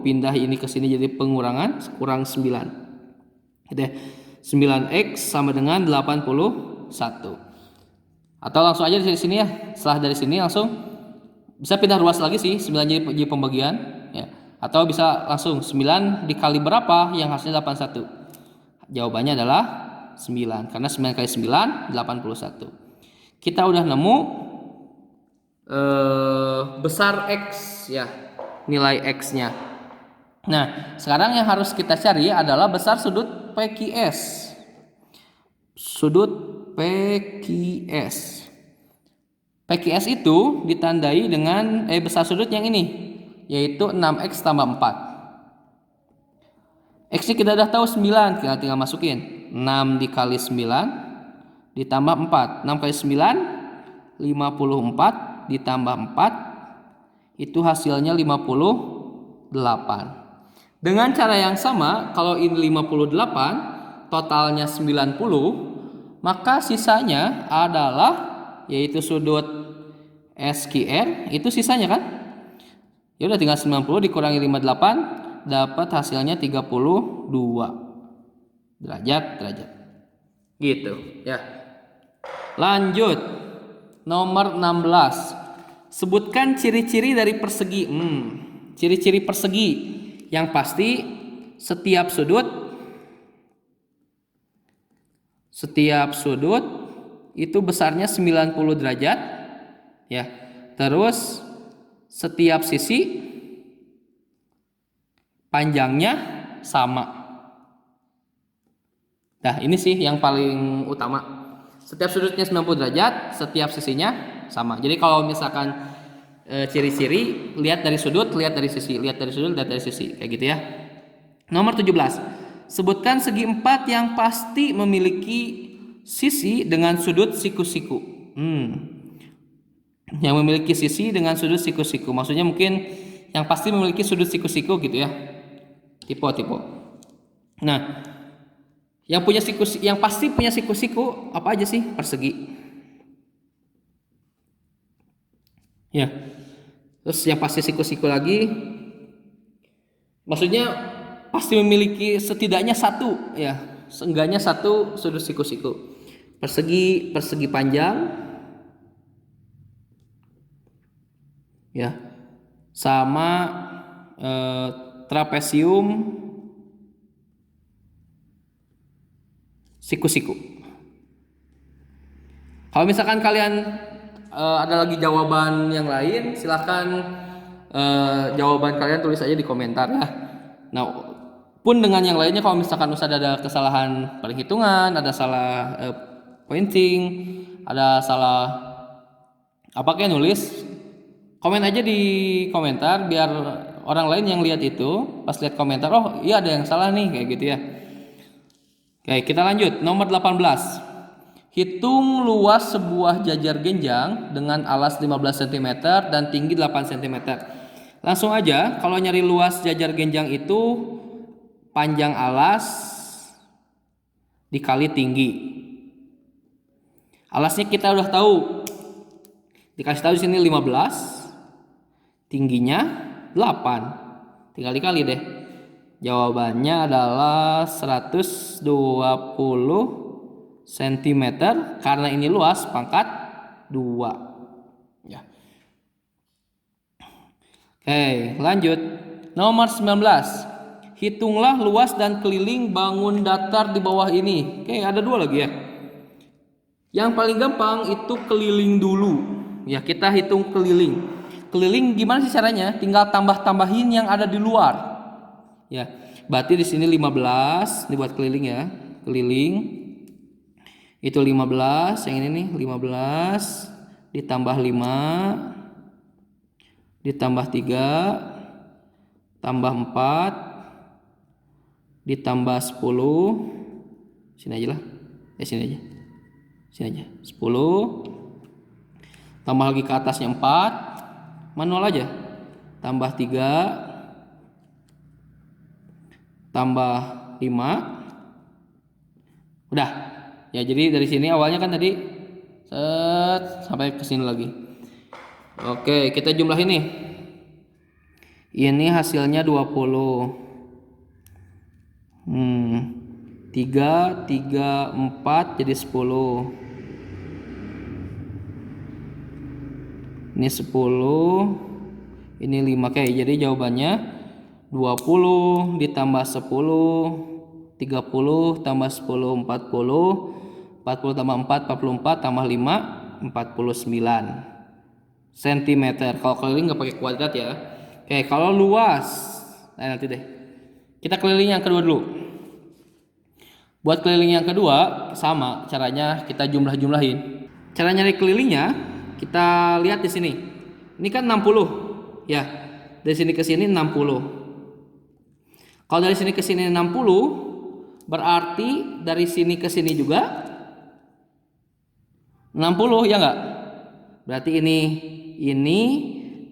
pindah ini ke sini jadi pengurangan, kurang 9. Gitu ya. 9X sama dengan 81. Atau langsung aja dari sini ya. Setelah dari sini langsung bisa pindah ruas lagi sih, 9 jadi pembagian ya. Atau bisa langsung 9 dikali berapa yang hasilnya 81. Jawabannya adalah 9 karena 9 kali 9 81. Kita udah nemu besar X ya, nilai X-nya. Nah, sekarang yang harus kita cari adalah besar sudut PQS. Sudut PQS. PQS itu ditandai dengan besar sudut yang ini, yaitu 6X tambah 4. X-nya kita udah tahu 9, kita tinggal masukin 6 dikali 9 ditambah 4. 6 kali 9 54 ditambah 4 itu hasilnya 58. Dengan cara yang sama, kalau ini 58 totalnya 90, maka sisanya adalah yaitu sudut SQR, itu sisanya kan? Ya udah tinggal 90 dikurangi 58 dapat hasilnya 32 derajat. Gitu ya. Lanjut. Nomor 16. Sebutkan ciri-ciri dari persegi. Ciri-ciri persegi. Yang pasti setiap sudut itu besarnya 90 derajat ya. Terus setiap sisi panjangnya sama. Nah, ini sih yang paling utama. Setiap sudutnya 90 derajat, setiap sisinya sama. Jadi kalau misalkan ciri-ciri, lihat dari sudut, lihat dari sisi, lihat dari sudut, lihat dari sisi, kayak gitu ya. Nomor 17. Sebutkan segi empat yang pasti memiliki sisi dengan sudut siku-siku. Yang memiliki sisi dengan sudut siku-siku. Maksudnya mungkin yang pasti memiliki sudut siku-siku gitu ya. Tipe. Nah, yang pasti punya siku-siku apa aja sih? Persegi. Ya. Terus yang pasti siku-siku lagi. Maksudnya pasti memiliki setidaknya satu ya. Seenggaknya satu sudut siku-siku. Persegi panjang. Ya, sama trapesium siku-siku. Kalau misalkan kalian ada lagi jawaban yang lain, silahkan jawaban kalian tulis aja di komentar ya. Nah, pun dengan yang lainnya kalau misalkan Ustaz ada kesalahan perhitungan, ada salah pointing, ada salah apa kayak nulis, komen aja di komentar biar orang lain yang lihat itu pas lihat komentar, oh iya ada yang salah nih, kayak gitu ya. Oke, kita lanjut. Nomor 18. Hitung luas sebuah jajar genjang dengan alas 15 cm dan tinggi 8 cm. Langsung aja, kalau nyari luas jajar genjang itu panjang alas dikali tinggi. Alasnya kita udah tahu. Dikasih tahu di sini 15. Tingginya 8. Tinggal dikali deh. Jawabannya adalah 120 cm karena ini luas pangkat 2. Ya. Oke, lanjut. Nomor 19. Hitunglah luas dan keliling bangun datar di bawah ini. Oke, ada 2 lagi ya. Yang paling gampang itu keliling dulu. Ya, kita hitung keliling. Keliling gimana sih caranya? Tinggal tambah-tambahin yang ada di luar. Ya, berarti di sini 15 dibuat keliling ya. Keliling itu 15, yang ini nih 15 ditambah 5 ditambah 3 tambah 4 ditambah 10. Sini aja lah. Sini aja. 10 tambah lagi ke atasnya 4, manual aja. Tambah 3 tambah 5. Udah. Ya, jadi dari sini awalnya kan tadi sampai ke sini lagi. Oke, kita jumlah ini. Ini hasilnya 20. 3, 4 jadi 10. Ini 10. Ini 5. Oke, jadi jawabannya 20 ditambah 10, 30 tambah 10, 40. 40 tambah 4, 44 tambah 5, 49 cm. Kalau keliling nggak pakai kuadrat ya. Oke, kalau luas, nah nanti deh. Kita keliling yang kedua dulu. Buat keliling yang kedua sama caranya, kita jumlah-jumlahin. Cara nyari kelilingnya kita lihat di sini. Ini kan 60 ya. Dari sini ke sini 60. Kalau dari sini ke sini 60, berarti dari sini ke sini juga 60 ya enggak? Berarti ini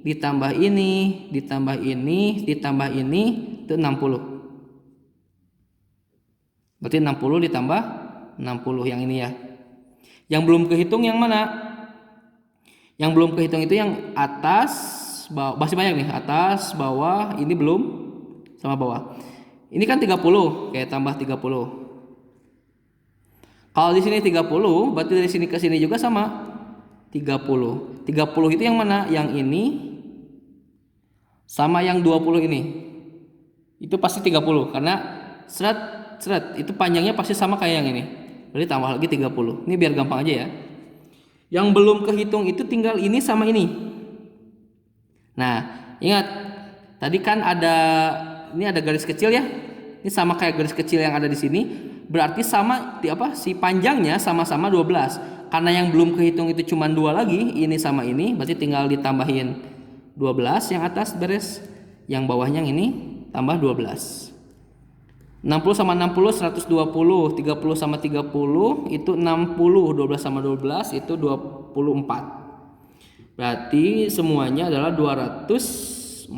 ditambah ini ditambah ini ditambah ini itu 60. Berarti 60 ditambah 60 yang ini ya. Yang belum kehitung yang mana? Yang belum kehitung itu yang atas, bawah, masih banyak nih. Atas, bawah, ini belum sama bawah. Ini kan 30, kayak tambah 30. Kalau di sini 30, berarti dari sini ke sini juga sama 30. 30 itu yang mana? Yang ini sama yang 20 ini. Itu pasti 30 karena seret itu panjangnya pasti sama kayak yang ini. Berarti tambah lagi 30. Ini biar gampang aja ya. Yang belum kehitung itu tinggal ini sama ini. Nah, ingat tadi kan ini ada garis kecil ya. Ini sama kayak garis kecil yang ada di sini. Berarti sama si panjangnya sama-sama 12. Karena yang belum kehitung itu cuma 2 lagi, ini sama ini, berarti tinggal ditambahin 12 yang atas beres. Yang bawahnya yang ini tambah 12. 60 sama 60 120, 30 sama 30 itu 60, 12 sama 12 itu 24. Berarti semuanya adalah 204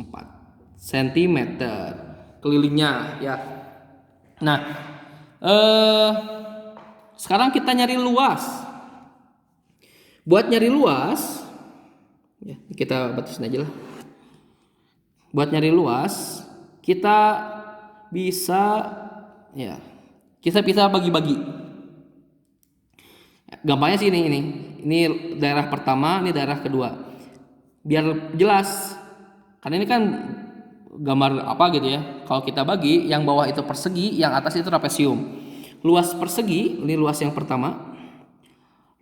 cm kelilingnya ya. Nah, sekarang kita nyari luas. Buat nyari luas, ya, kita batasin aja lah. Buat nyari luas, kita bisa bagi-bagi. Gampangnya sih ini daerah pertama, ini daerah kedua. Biar jelas, karena ini kan gambar apa gitu ya. Kalau kita bagi, yang bawah itu persegi, yang atas itu trapesium. Luas persegi, ini luas yang pertama.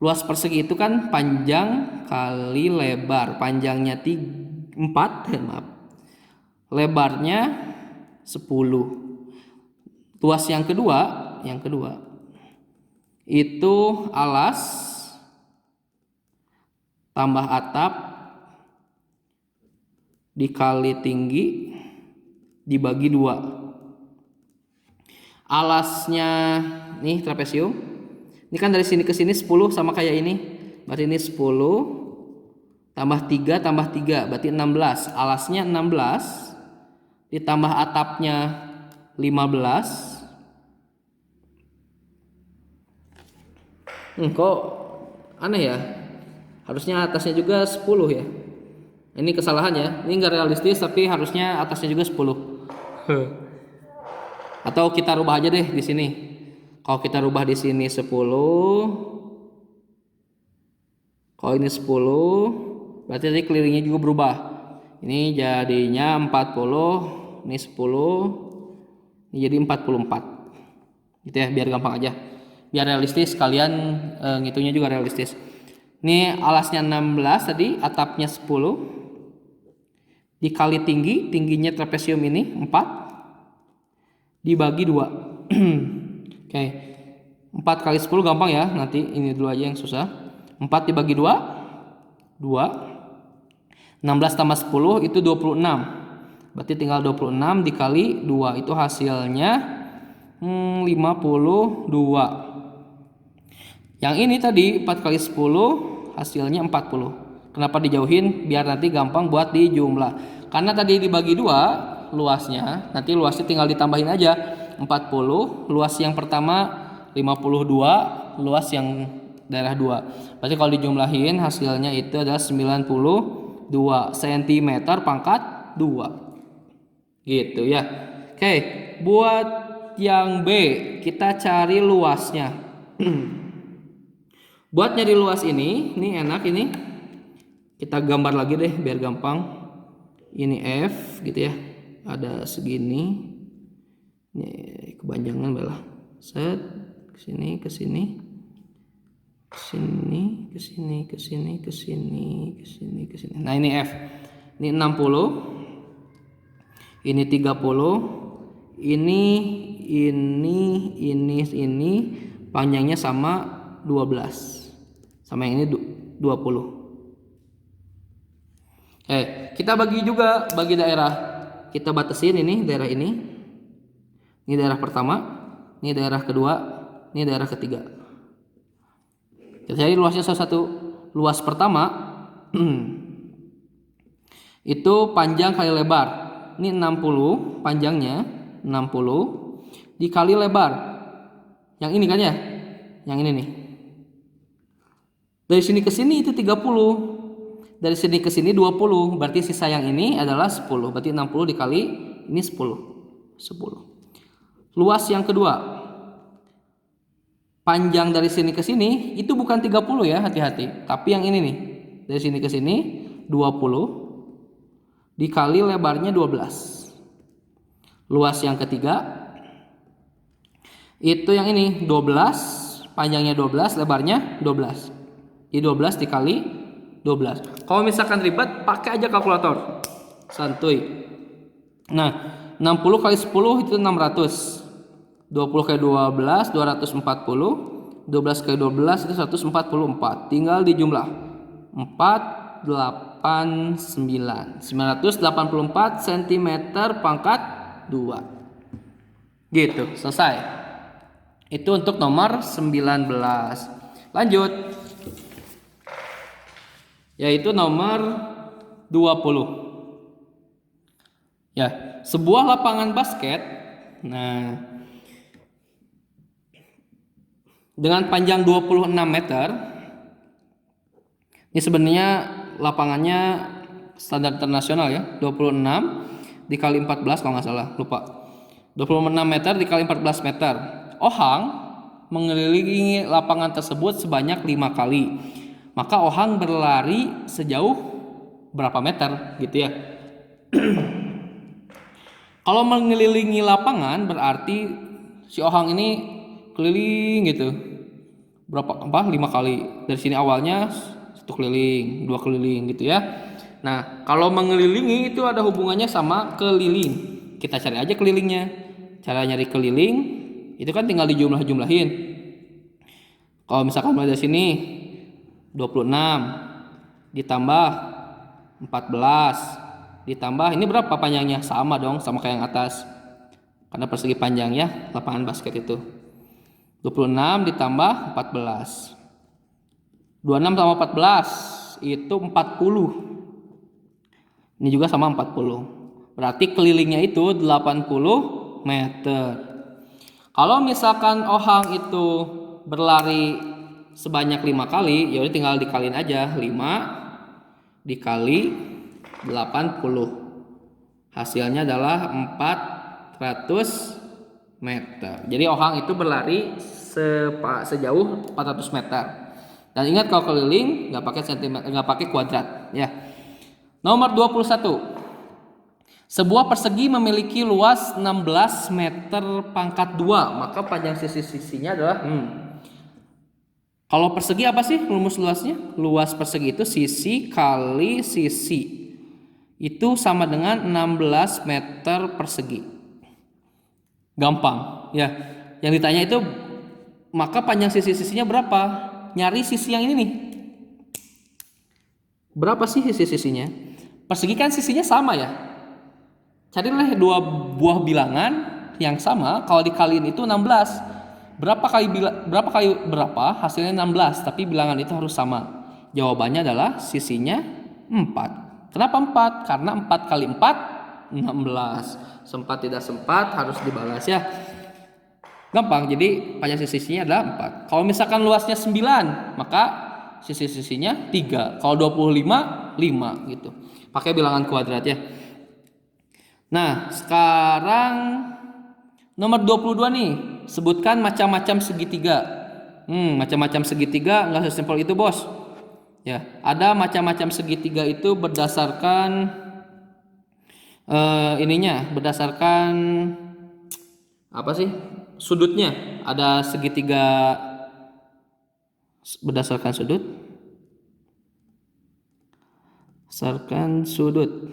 Luas persegi itu kan panjang kali lebar. Panjangnya 4, maaf. Lebarnya 10. Luas yang kedua itu alas tambah atap dikali tinggi dibagi 2. Alasnya nih trapesium. Ini kan dari sini ke sini 10 sama kayak ini. Berarti ini 10 tambah 3 tambah 3 berarti 16. Alasnya 16 ditambah atapnya 15. Kok aneh ya? Harusnya atasnya juga 10 ya. Ini kesalahan ya. Ini enggak realistis tapi harusnya atasnya juga 10. Atau kita rubah aja deh di sini. Kalau kita rubah di sini 10. Kalau ini 10, berarti tadi kelilingnya juga berubah. Ini jadinya 40, ini 10. Ini jadi 44. Gitu ya, biar gampang aja. Biar realistis, kalian ngitungnya juga realistis. Ini alasnya 16 tadi, atapnya 10 dikali tingginya trapesium ini 4 dibagi 2. Oke. 4 kali 10 gampang ya, nanti ini dulu aja yang susah. 4 dibagi 2 16 tambah 10 itu 26. Berarti tinggal 26 dikali 2 itu hasilnya 52. Yang ini tadi 4 kali 10 hasilnya 40. Kenapa dijauhin? Biar nanti gampang buat dijumlah. Karena tadi dibagi 2 luasnya, nanti luasnya tinggal ditambahin aja 40. Luas yang pertama 52, luas yang daerah 2. Berarti kalau dijumlahin hasilnya itu adalah 92 cm pangkat 2. Gitu ya. Oke, buat yang B kita cari luasnya. Buat nyari luas ini enak ini. Kita gambar lagi deh biar gampang. Ini F gitu ya. Ada segini. Ini kepanjangan belah. Set ke sini ke sini. Ke sini, ke sini, ke sini, ke sini, ke sini, ke sini. Nah, ini F. Ini 60. Ini 30. Ini panjangnya sama 12. Sama yang ini 20. Kita bagi juga bagi daerah. Kita batasin ini daerah ini. Ini daerah pertama, ini daerah kedua, ini daerah ketiga. Jadi luasnya salah satu. Luas pertama itu panjang kali lebar. Ini 60 panjangnya 60 dikali lebar. Yang ini kan ya? Yang ini nih. Dari sini ke sini itu 30. dari sini ke sini 20. Berarti sisa yang ini adalah 10. Berarti 60 dikali ini 10. 10. Luas yang kedua. Panjang dari sini ke sini itu bukan 30 ya, hati-hati. Tapi yang ini nih. Dari sini ke sini 20 dikali lebarnya 12. Luas yang ketiga itu yang ini 12, panjangnya 12, lebarnya 12. Jadi 12 dikali 12. Kalau misalkan ribet, pakai aja kalkulator. Santuy. Nah, 60 kali 10 itu 600. 20 kali 12 240. 12 kali 12 itu 144. Tinggal dijumlah. 489. 984 cm pangkat 2. Gitu, selesai. Itu untuk nomor 19. Lanjut. Yaitu nomor 20. Ya, sebuah lapangan basket. Nah, dengan panjang 26 meter. Ini sebenarnya lapangannya standar internasional ya, 26 dikali 14 kalau nggak salah, lupa. 26 meter dikali 14 meter. Ohang mengelilingi lapangan tersebut sebanyak 5 kali. Maka Ohang berlari sejauh berapa meter gitu ya. Kalau mengelilingi lapangan berarti si Ohang ini keliling gitu. Berapa? 5 kali. Dari sini awalnya 1 keliling, 2 keliling gitu ya. Nah, kalau mengelilingi itu ada hubungannya sama keliling. Kita cari aja kelilingnya. Cara nyari keliling itu kan tinggal dijumlah-jumlahin. Kalau misalkan mulai dari sini 26 ditambah 14 ditambah ini berapa panjangnya? Sama dong, sama kayak yang atas. Karena persegi panjang ya, lapangan basket itu. 26 ditambah 14. 26 tambah 14 itu 40. Ini juga sama 40. Berarti kelilingnya itu 80 meter. Kalau misalkan Ohang itu berlari sebanyak 5 kali, ya udah tinggal dikaliin aja. 5 dikali 80. Hasilnya adalah 400 meter. Jadi Ohang itu berlari sejauh 400 meter. Dan ingat kalau keliling nggak pakai sentimeter, nggak pakai kuadrat ya. Nomor 21. Sebuah persegi memiliki luas 16 meter pangkat 2, maka panjang sisi-sisinya adalah Kalau persegi apa sih rumus luasnya? Luas persegi itu sisi kali sisi. Itu sama dengan 16 meter persegi. Gampang ya. Yang ditanya itu maka panjang sisi-sisinya berapa? Nyari sisi yang ini nih. Berapa sih sisi-sisinya? Persegi kan sisinya sama ya. Carilah dua buah bilangan yang sama. Kalau dikaliin itu 16. Berapa kali berapa? Hasilnya 16, tapi bilangan itu harus sama. Jawabannya adalah sisinya 4. Kenapa 4? Karena 4 kali 4 16. Sempat tidak sempat harus dibalas ya. Gampang, jadi panjang sisinya adalah 4. Kalau misalkan luasnya 9, maka sisi-sisinya 3. Kalau 25, 5 gitu. Pakai bilangan kuadrat ya. Nah, sekarang nomor 22 nih. Sebutkan macam-macam segitiga. Macam-macam segitiga nggak sesimpel itu, Bos. Ya, ada macam-macam segitiga itu berdasarkan berdasarkan apa sih? Sudutnya. Ada segitiga berdasarkan sudut. Berdasarkan sudut.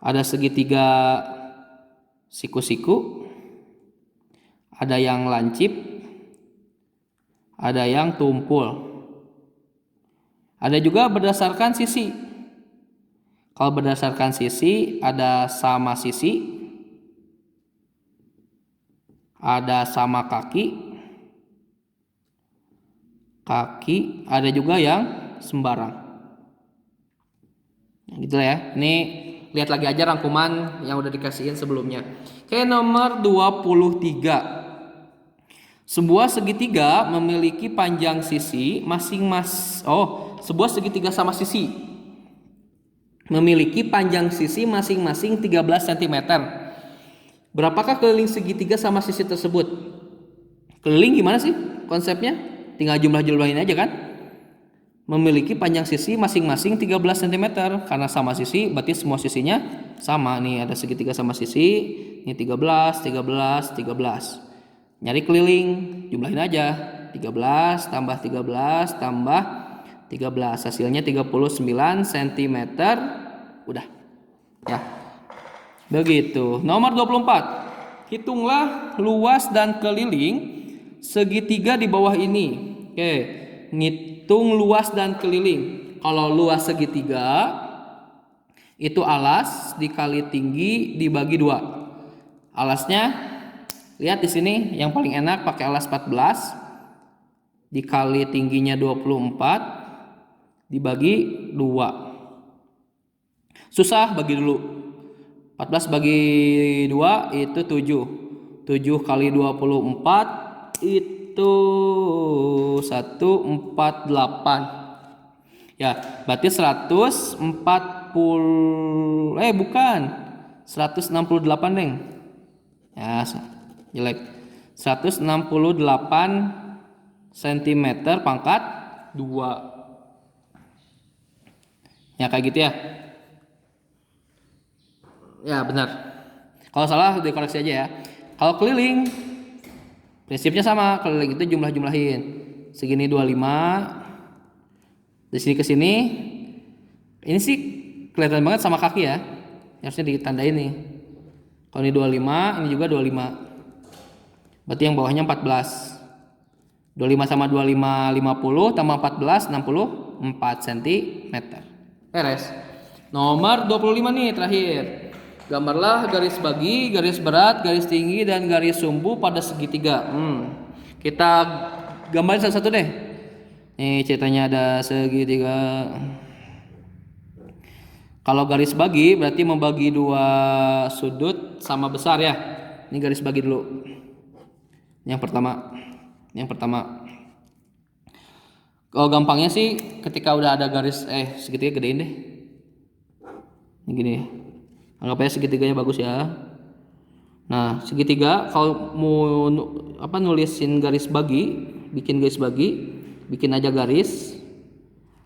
Ada segitiga siku-siku. Ada yang lancip, ada yang tumpul. Ada juga berdasarkan sisi. Kalau berdasarkan sisi ada sama sisi, ada sama kaki, ada juga yang sembarang. Gitu ya. Ini lihat lagi aja rangkuman yang udah dikasihin sebelumnya. Oke, nomor 23. Sebuah segitiga memiliki panjang sisi sebuah segitiga sama sisi memiliki panjang sisi masing-masing 13 cm. Berapakah keliling segitiga sama sisi tersebut? Keliling gimana sih konsepnya? Tinggal jumlah-jumlahin aja kan? Memiliki panjang sisi masing-masing 13 cm. Karena sama sisi berarti semua sisinya sama. Nih ada segitiga sama sisi. Ini 13, 13, 13. Nyari keliling, jumlahin aja. 13 tambah 13 tambah 13. Hasilnya 39 cm. Udah. Ya. Begitu. Nomor 24. Hitunglah luas dan keliling segitiga di bawah ini. Oke. Ngitung luas dan keliling. Kalau luas segitiga itu alas dikali tinggi dibagi 2. Alasnya lihat di sini yang paling enak pakai alas 14 dikali tingginya 24 dibagi 2. Susah, bagi dulu. 14 bagi 2 itu 7. 7 kali 24 itu 148. Ya, berarti 140 bukan. 168, Neng. Ya, jelek. 168 cm pangkat 2. Ya kayak gitu ya. Ya benar. Kalau salah dikoreksi aja ya. Kalau keliling prinsipnya sama. Keliling itu jumlah-jumlahin. Segini 25. Dari sini ke sini. Ini sih kelihatan banget sama kaki ya. Harusnya ditandain nih. Kalau ini 25, ini juga 25. Berarti yang bawahnya 14. 25 sama 25 50 tambah 14 64 cm. Beres. Nomor 25 nih terakhir. Gambarlah garis bagi, garis berat, garis tinggi dan garis sumbu pada segitiga. Kita gambarin satu-satu deh. Nih ceritanya ada segitiga. Kalau garis bagi berarti membagi 2 sudut sama besar ya. Ini garis bagi dulu. Yang pertama. Kalau gampangnya sih ketika udah ada garis segitiga gedein deh. Ini gini. Anggap aja segitiganya bagus ya. Nah, segitiga kalau mau nulisin garis bagi, bikin garis bagi, bikin aja garis.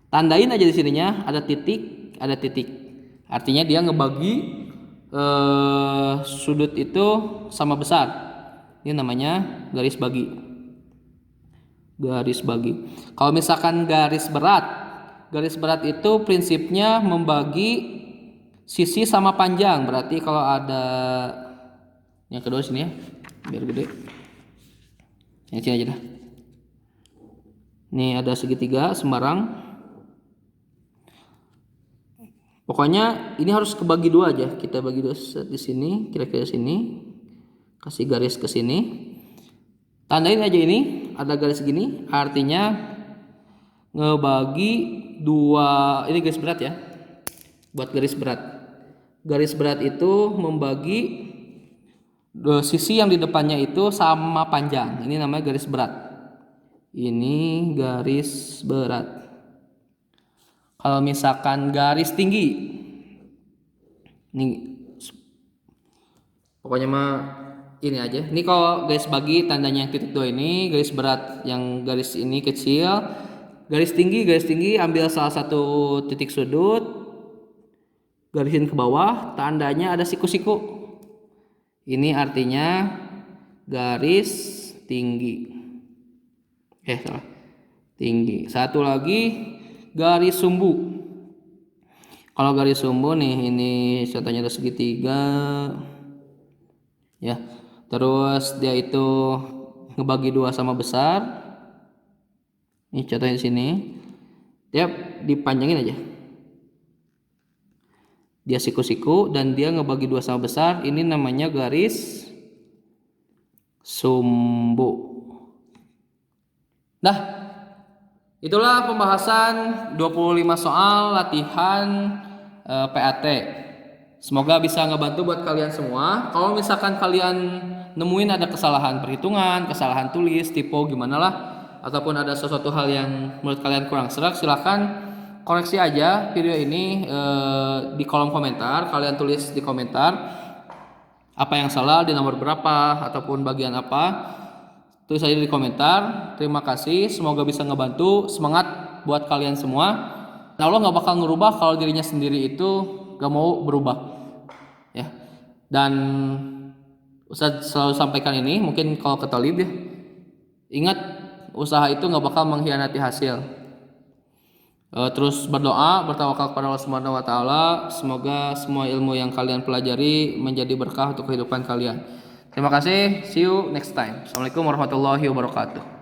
Tandain aja di sininya ada titik. Artinya dia ngebagi sudut itu sama besar. Ini namanya garis bagi. Garis bagi. Kalau misalkan garis berat itu prinsipnya membagi sisi sama panjang. Berarti kalau ada yang kedua sini ya, biar gede. Yang sini aja dah. Nih ada segitiga sembarang. Pokoknya ini harus kebagi 2 aja. Kita bagi 2 di sini, kira-kira sini. Kasih garis ke sini. Tandain aja ini, ada garis gini, artinya ngebagi 2. Ini garis berat ya. Buat garis berat. Garis berat itu membagi sisi yang di depannya itu sama panjang. Ini namanya garis berat. Ini garis berat. Kalau misalkan garis tinggi, ini pokoknya mah ini aja. Ini kalau garis bagi tandanya yang titik 2 ini, garis berat yang garis ini kecil. Garis tinggi ambil salah satu titik sudut. Garisin ke bawah, tandanya ada siku-siku. Ini artinya garis tinggi. Salah. Tinggi. Satu lagi garis sumbu. Kalau garis sumbu nih, ini contohnya ada segitiga. Ya. Terus dia itu ngebagi 2 sama besar. Ini contohnya di sini. Dia dipanjangin aja. Dia siku-siku dan dia ngebagi 2 sama besar. Ini namanya garis sumbu. Nah, itulah pembahasan 25 soal latihan PAT. Semoga bisa ngebantu buat kalian semua. Kalau misalkan kalian nemuin ada kesalahan perhitungan, kesalahan tulis, typo gimana lah, ataupun ada sesuatu hal yang menurut kalian kurang serak, silahkan koreksi aja video ini di kolom komentar. Kalian tulis di komentar apa yang salah di nomor berapa ataupun bagian apa. Tulis aja di komentar. Terima kasih, semoga bisa ngebantu. Semangat buat kalian semua. Allah nggak bakal ngerubah kalau dirinya sendiri itu gak mau berubah, ya. Dan Ustadz selalu sampaikan ini, mungkin kalau ke talib ya, ingat usaha itu nggak bakal mengkhianati hasil. Terus berdoa, bertawakal kepada Allah Subhanahu wa taala. Semoga semua ilmu yang kalian pelajari menjadi berkah untuk kehidupan kalian. Terima kasih, see you next time. Assalamualaikum warahmatullahi wabarakatuh.